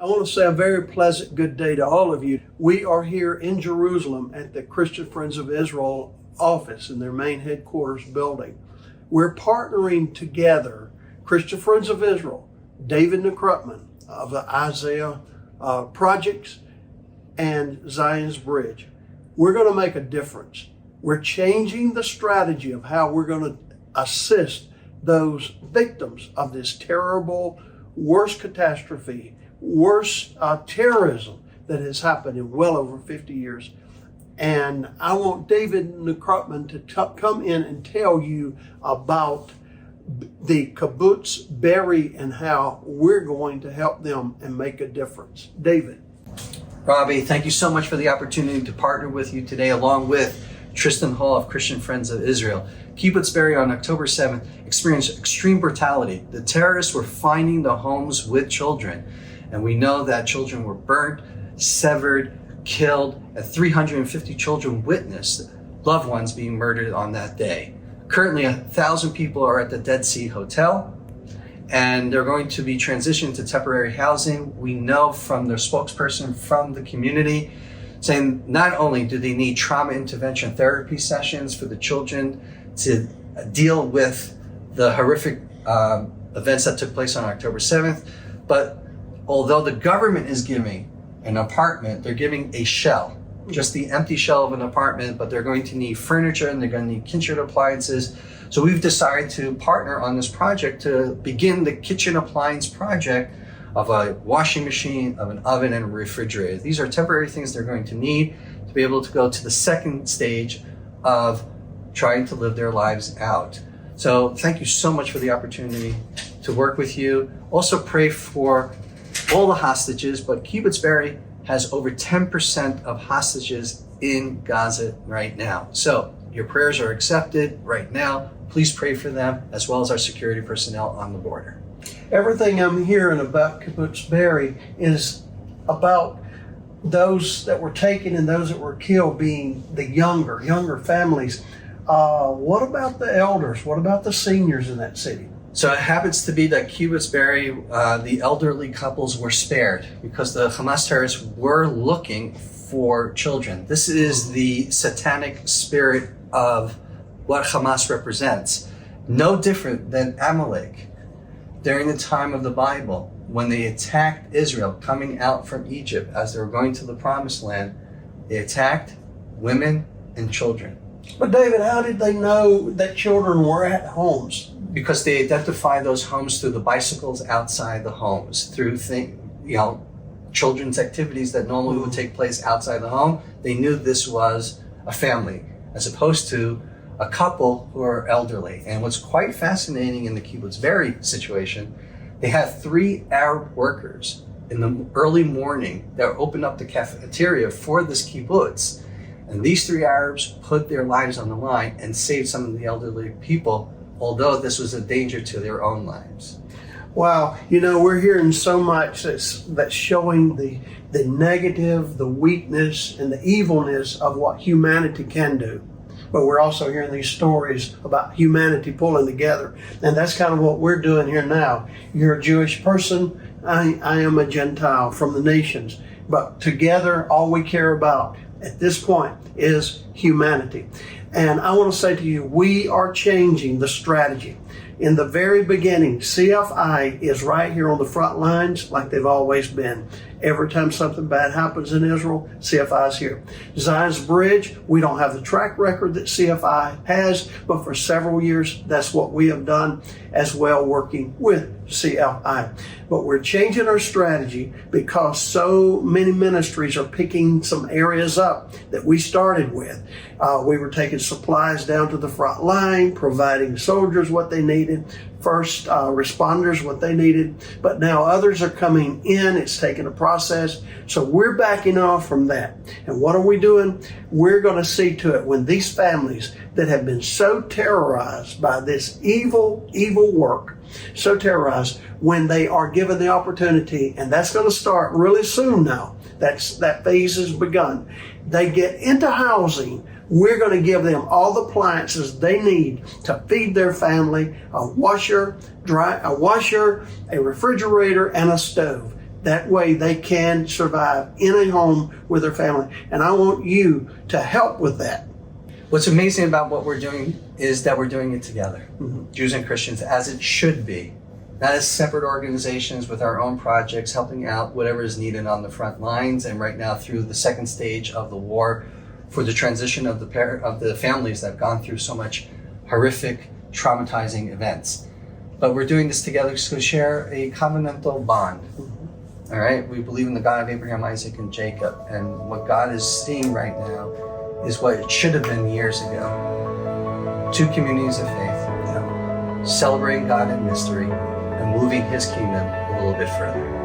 I want to say a very pleasant good day to all of you. We are here in Jerusalem at the Christian Friends of Israel office in their main headquarters building. We're partnering together, Christian Friends of Israel, David Nekrutman of the Isaiah Projects, and Zion's Bridge. We're going to make a difference. We're changing the strategy of how we're going to assist those victims of this terrible, worst catastrophe, worst terrorism that has happened in well over 50 years. And I want David Nekrutman to come in and tell you about the Kibbutz Be'eri and how we're going to help them and make a difference. David. Robbie, thank you so much for the opportunity to partner with you today, along with Tristan Hall of Christian Friends of Israel. Kibbutz Be'eri on October 7th experienced extreme brutality. The terrorists were finding the homes with children. And we know that children were burnt, severed, killed, and 350 children witnessed loved ones being murdered on that day. Currently, 1,000 people are at the Dead Sea Hotel, and they're going to be transitioned to temporary housing. We know from their spokesperson from the community saying not only do they need trauma intervention therapy sessions for the children to deal with the horrific events that took place on October 7th, but although the government is giving an apartment, they're giving a shell, just the empty shell of an apartment, but they're going to need furniture and they're going to need kitchen appliances. So we've decided to partner on this project to begin the kitchen appliance project of a washing machine, of an oven, and a refrigerator. These are temporary things they're going to need to be able to go to the second stage of trying to live their lives out. So thank you so much for the opportunity to work with you. Also pray for all the hostages, but Kibbutz Be'eri has over 10% of hostages in Gaza right now. So your prayers are accepted right now. Please pray for them, as well as our security personnel on the border. Everything I'm hearing about Kibbutz Be'eri is about those that were taken and those that were killed being the younger families. What about the elders? What about the seniors in that city? So it happens to be that Kibbutz Be'eri, the elderly couples were spared because the Hamas terrorists were looking for children. This is the satanic spirit of what Hamas represents. No different than Amalek during the time of the Bible, when they attacked Israel coming out from Egypt as they were going to the Promised Land. They attacked women and children. But David, how did they know that children were at homes? Because they identify those homes through the bicycles outside the homes, through children's activities that normally would take place outside the home. They knew this was a family, as opposed to a couple who are elderly. And what's quite fascinating in the Kibbutz Be'eri situation, they had 3 Arab workers in the early morning that opened up the cafeteria for this kibbutz. And these 3 Arabs put their lives on the line and saved some of the elderly people, although this was a danger to their own lives. Wow, we're hearing so much that's showing the negative, the weakness, and the evilness of what humanity can do. But we're also hearing these stories about humanity pulling together. And that's kind of what we're doing here now. You're a Jewish person, I am a Gentile from the nations. But together, all we care about at this point is humanity. And I want to say to you, we are changing the strategy. In the very beginning, CFI is right here on the front lines like they've always been. Every time something bad happens in Israel, CFI is here. Zion's Bridge, we don't have the track record that CFI has, but for several years, that's what we have done as well, working with CFI. But we're changing our strategy because so many ministries are picking some areas up that we started with. We were taking supplies down to the front line, providing soldiers what they needed, first responders what they needed, but now others are coming in. It's taking a process. So we're backing off from that. And what are we doing? We're going to see to it when these families that have been so terrorized by this evil work, so terrorized, when they are given the opportunity, and that's going to start really soon now. That phase has begun. They get into housing. We're going to give them all the appliances they need to feed their family, a washer, a refrigerator, and a stove. That way they can survive in a home with their family. And I want you to help with that. What's amazing about what we're doing is that we're doing it together, Jews and Christians, as it should be. Not as separate organizations with our own projects, helping out whatever is needed on the front lines, and right now through the second stage of the war for the transition of the families that have gone through so much horrific, traumatizing events. But we're doing this together to share a covenantal bond. All right, we believe in the God of Abraham, Isaac, and Jacob, and what God is seeing right now is what it should have been years ago. Two communities of faith, celebrating God in mystery and moving His kingdom a little bit further.